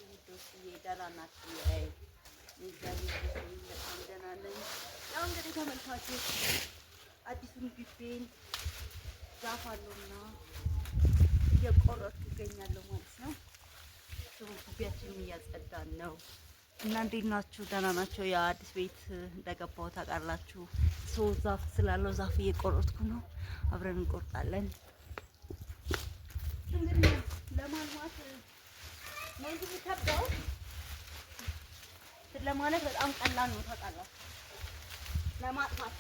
ናችሁ ውዶች? ደህና ናችሁ? እግዚአብሔር ይመስገን በጣም ደህና ነኝ። ያው እንግዲህ ተመልካቾች አዲሱን ግቤን ዛፍ አለውና እየቆረጥኩ እገኛለሁ ማለት ነው። ግቢያችንን እያጸዳን ነው እና እንዴት ናችሁ? ደህና ናቸው። የአዲስ ቤት እንደገባሁ ታውቃላችሁ። ዛፍ ስላለው ዛፍ እየቆረጥኩ ነው። አብረን እንቆርጣለን። እንግዲህ ለማልማት ነው እንጂ የሚከብደው ለማለት በጣም ቀላል ነው ታውቃላችሁ። ለማጥፋት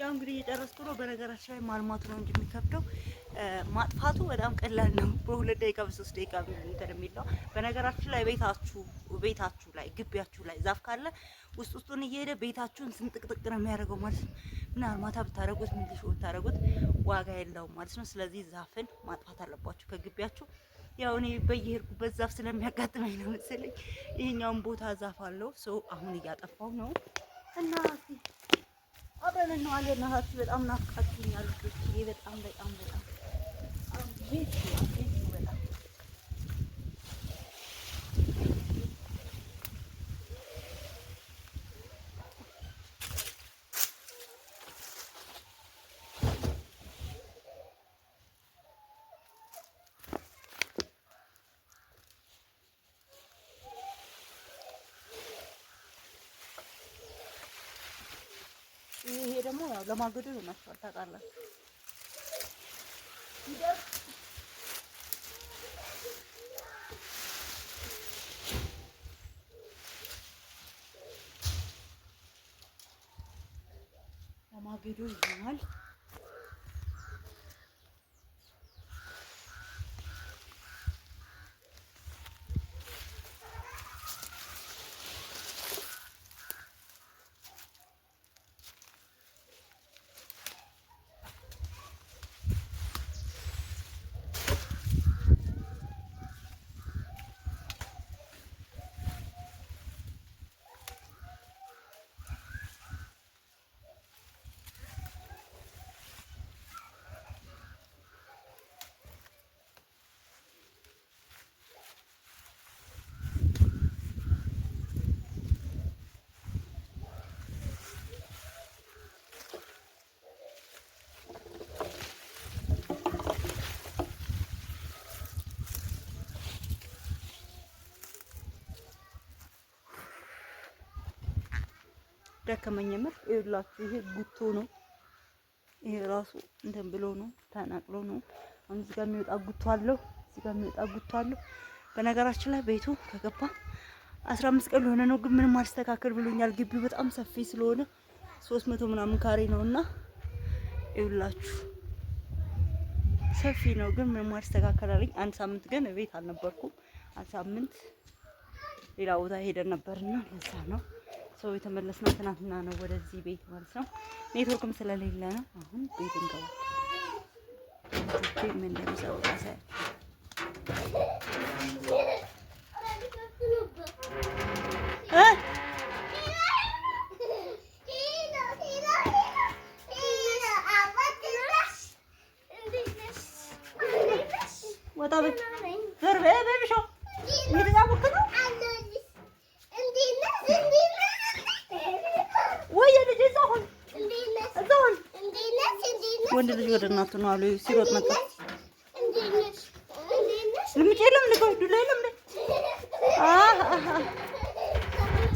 ያው እንግዲህ እየጨረስኩ ነው። በነገራችን ላይ ማልማቱ ነው እንጂ የሚከብደው ማጥፋቱ በጣም ቀላል ነው። በ2 ደቂቃ በ3 ደቂቃ እንትን የሚለው በነገራችን ላይ ቤታችሁ ላይ ግቢያችሁ ላይ ዛፍ ካለ ውስጡን እየሄደ ቤታችሁን ስንጥቅጥቅ ነው የሚያደርገው ማለት ነው። ምን አርማታ ብታረጉት ምን ልሽ ብታረጉት ዋጋ የለውም ማለት ነው። ስለዚህ ዛፍን ማጥፋት አለባችሁ ከግቢያችሁ። ያው እኔ በየሄድኩበት ዛፍ ስለሚያጋጥመኝ ነው መሰለኝ ይሄኛውን ቦታ ዛፍ አለው። አሁን እያጠፋው ነው እና አብረን እንዋለን። እናታችሁ በጣም ናፍቃችሁኛል ልጆች። በጣም ቤት በጣም ይሄ ደግሞ ያው ለማገዶ ይሆናችኋል ታውቃላችሁ። ለማገዶ ይሆናል። ደከመኝ ምር ይላችሁ። ይሄ ጉቶ ነው። ይሄ ራሱ እንትን ብሎ ነው ተናቅሎ ነው። እዚህ ጋር የሚወጣ ጉቶ አለው፣ እዚህ ጋር የሚወጣ ጉቶ አለው። በነገራችን ላይ ቤቱ ከገባ 15 ቀን ሆነ ነው፣ ግን ምንም አልስተካከል ብሎኛል። ግቢው በጣም ሰፊ ስለሆነ 300 ምናምን ካሬ ነውና ይውላችሁ ሰፊ ነው፣ ግን ምንም አልስተካከል አለኝ። አንድ ሳምንት ግን ቤት አልነበርኩም። አንድ ሳምንት ሌላ ቦታ ሄደን ነበርና ለዛ ነው ሰው የተመለስነው። ትናንትና ነው ወደዚህ ቤት ማለት ነው። ኔትወርክም ስለሌለ ነው። አሁን ቤት እንገባ ምን እንደሚሰሩ ታሳያችሁ። ወጣ በይ ዘርበ በብሾ እንድዛቡክ ነው ወይ ልጅ እዛሁን እዛሁን ወንድ ልጅ ወደ እናቱ ነው አሉ ሲሮጥ መጣ። ልምጭ የለም ልቆይ ዱላ የለም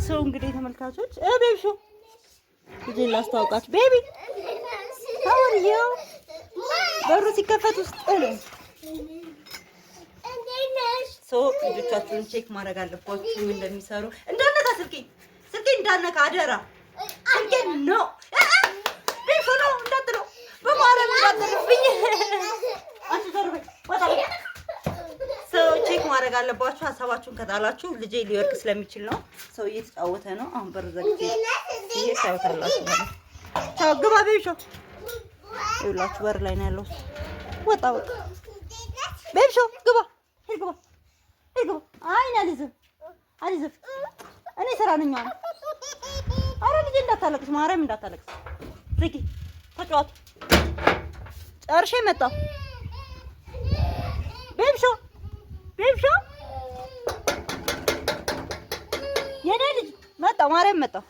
ሰው እንግዲህ ተመልካቾች ቤቢ ሾ ልጅ ላስተዋውቃችሁ። ቤቢ አውሪው በሩ ሲከፈት ውስጥ ነው ሰው ልጆቻችሁን ቼክ ማድረግ አለባችሁ ምን እንደሚሰሩ። እንዳነካ ስልኬን እንዳነካ አደራ። ስልኬን ነው ቤቢ ነው እንዳትለው በማረም እንዳትልብኝ አንቺ ዘርበኝ ወጣ ሰው ቼክ ማድረግ አለባችሁ። ሀሳባችሁን ከጣላችሁ ልጄ ሊወርቅ ስለሚችል ነው። ሰው እየተጫወተ ነው። አሁን በር ዘግቼ ሲሄድ ታዩታላችሁ ማለት ቻው ግባ ቤቢ ሾ ይኸውላችሁ በር ላይ ነው ያለው። ወጣ ቤቢ ሾ ግባ ሂድ ግባ ሂድ ግባ። አይ አልይዝም እኔ ስራ ነኝ አሁን። ኧረ ልጄ እንዳታለቅስ ማርያም እንዳታለቅስ። ዝጊ ተጫወቱ። ጨርሼ መጣሁ። ቤቢ ሾ የኔ ልጅ መጣሁ ማርያም መጣሁ።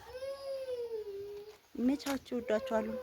ይመቻችሁ። እወዳችኋለሁ።